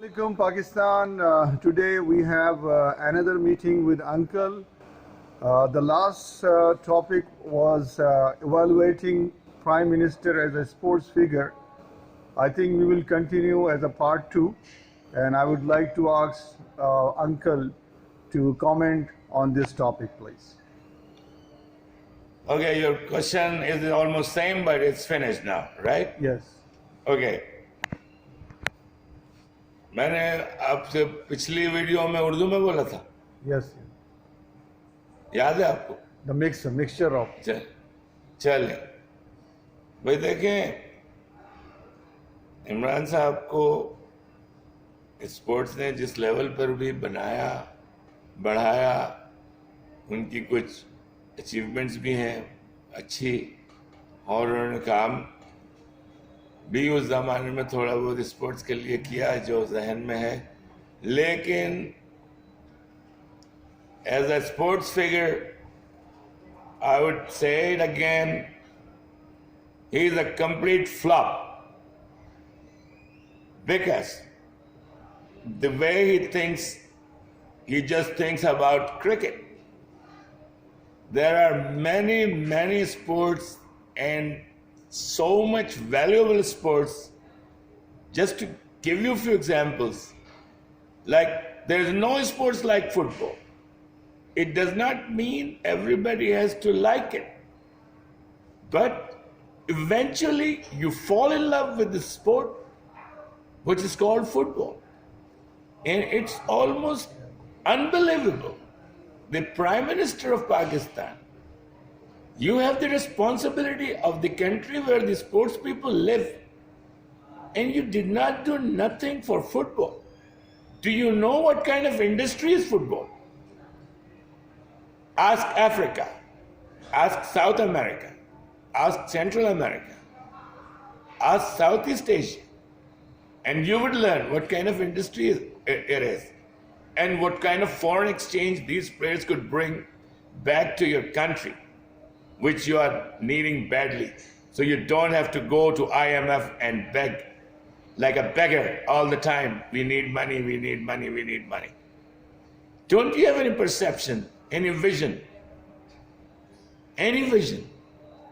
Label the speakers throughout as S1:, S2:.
S1: Assalamualaikum Pakistan. Today we have another meeting with Uncle. The last topic was evaluating Prime Minister as a sports figure. I think we will continue as a part 2, and I would like to ask Uncle to comment on this topic, please.
S2: Okay, your question is almost same, but it's finished now, right?
S1: Yes.
S2: Okay. मैंने आपसे पिछली video में उर्दू में बोला था,
S1: Yes.
S2: याद है आपको?
S1: The mixture of.
S2: चले भाई, देखें, इमरान साहब को स्पोर्ट्स ने जिस लेवल पर भी बनाया, बढ़ाया, उनकी कुछ अचीवमेंट्स भी हैं अच्छी, और उन्होंने काम भी उस ज़माने में थोड़ा बहुत स्पोर्ट्स के लिए किया जो जहन में है, लेकिन as a sports figure I would say it again, he is a complete flop because the way he thinks, he just thinks about cricket. There are many sports and so much valuable sports. Just to give you a few examples, like there is no sports like football. It does not mean everybody has to like it, but eventually you fall in love with the sport which is called football, and it's almost unbelievable. The Prime Minister of Pakistan, you have the responsibility of the country where the sports people live, and you did not do nothing for football. Do you know what kind of industry is football? Ask Africa, ask South America, ask Central America, ask Southeast Asia, and you would learn what kind of industry it is, and what kind of foreign exchange these players could bring back to your country, which you are needing badly. So you don't have to go to IMF and beg like a beggar all the time. We need money, we need money, we need money. Don't you have any perception, any vision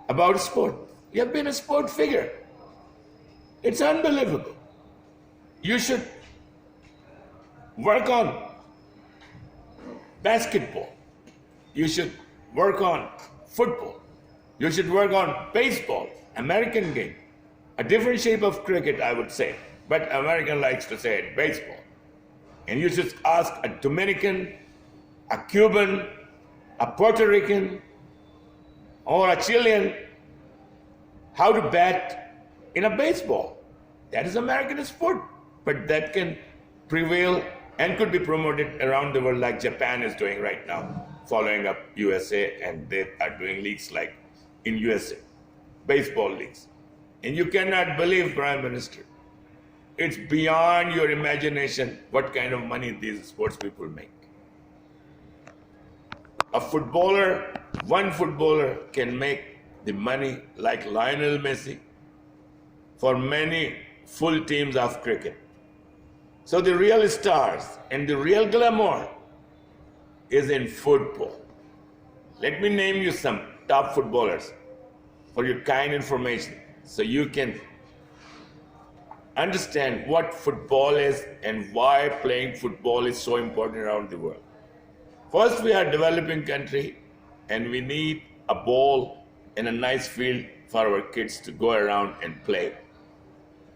S2: about sport? You have been a sport figure. It's unbelievable. You should work on basketball. You should work on football. You should work on baseball, American game. A different shape of cricket, I would say, but American likes to say it, baseball. And you should ask a Dominican, a Cuban, a Puerto Rican, or a Chilean how to bat in a baseball. That is American sport, but that can prevail and could be promoted around the world like Japan is doing right now, following up USA, and they are doing leagues like in USA, baseball leagues. And you cannot believe, Prime Minister, it's beyond your imagination what kind of money these sports people make. A footballer, one footballer can make the money like Lionel Messi for many full teams of cricket. So the real stars and the real glamour is in football. Let me name you some top footballers for your kind information, so you can understand what football is and why playing football is so important around the world. First, we are a developing country, and we need a ball and a nice field for our kids to go around and play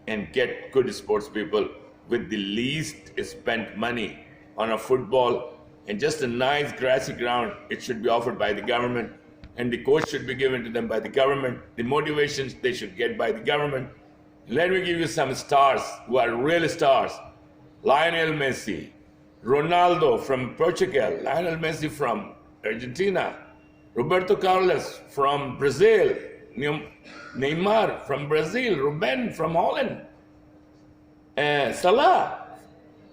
S2: and get good sports people with the least spent money on a football and just a nice grassy ground. It should be offered by the government, and the coach should be given to them by the government. The motivations they should get by the government. Let me give you some stars who are real stars. Lionel Messi, Ronaldo from Portugal, Lionel Messi from Argentina, Roberto Carlos from Brazil, Neymar from Brazil, Ruben from Holland, Salah,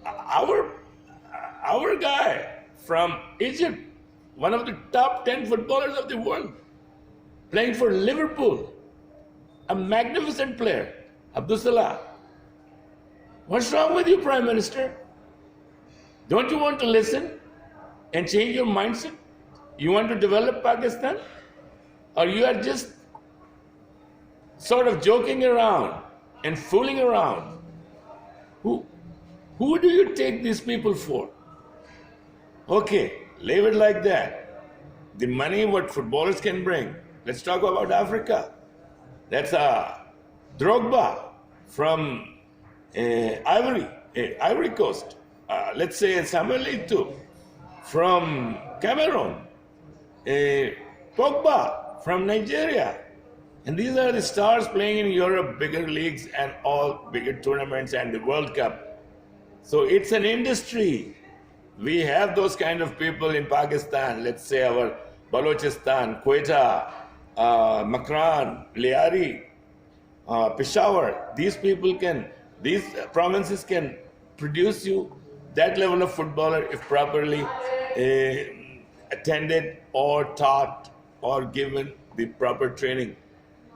S2: our guy from Egypt, one of the top 10 footballers of the world, playing for Liverpool, a magnificent player, Abdul Salah. What's wrong with you, Prime Minister? Don't you want to listen and change your mindset? You want to develop Pakistan? Or you are just sort of joking around and fooling around? Who do you take these people for? Okay, leave it like that. The money what footballers can bring. Let's talk about Africa. That's Drogba from Ivory Coast. Let's say Samuel Eto'o from Cameroon. Pogba from Nigeria. And these are the stars playing in Europe, bigger leagues and all bigger tournaments and the World Cup. So it's an industry. We have those kind of people in Pakistan. Let's say our Balochistan, Quetta, Makran, Liari, Peshawar. These provinces can produce you that level of footballer if properly attended or taught or given the proper training.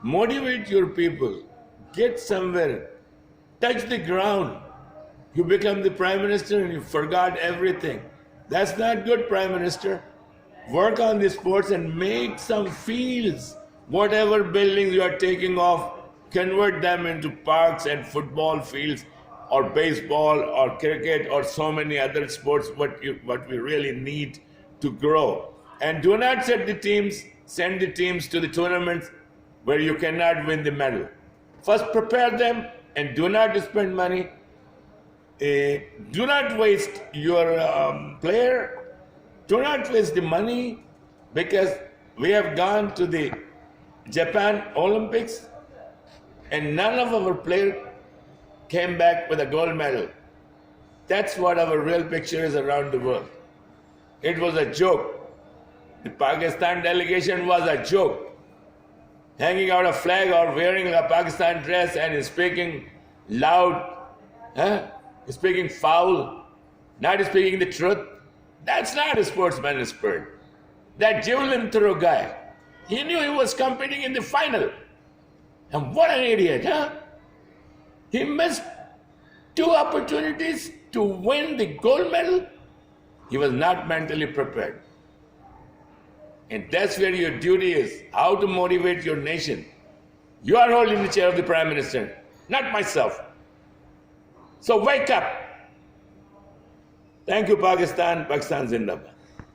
S2: Motivate your people. Get somewhere. Touch the ground. You become the Prime Minister and you forgot everything. That's not good, Prime Minister. Work on the sports and make some fields. Whatever buildings you are taking off, convert them into parks and football fields or baseball or cricket or so many other sports what we really need to grow. And do not send the teams to the tournaments where you cannot win the medal. First prepare them and do not spend money. Do not waste your player. Do not waste the money, because we have gone to the Japan Olympics and none of our players came back with a gold medal. That's what our real picture is around the world. It was a joke. The Pakistan delegation was a joke. Hanging out a flag or wearing a Pakistan dress and speaking loud, speaking foul, not speaking the truth. That's not a sportsman spirit. That javelin throw guy, he knew he was competing in the final. And what an idiot, huh? He missed 2 opportunities to win the gold medal. He was not mentally prepared. And that's where your duty is, how to motivate your nation. You are holding the chair of the Prime Minister, not myself. So wake up. Thank you, Pakistan. Pakistan Zindabad.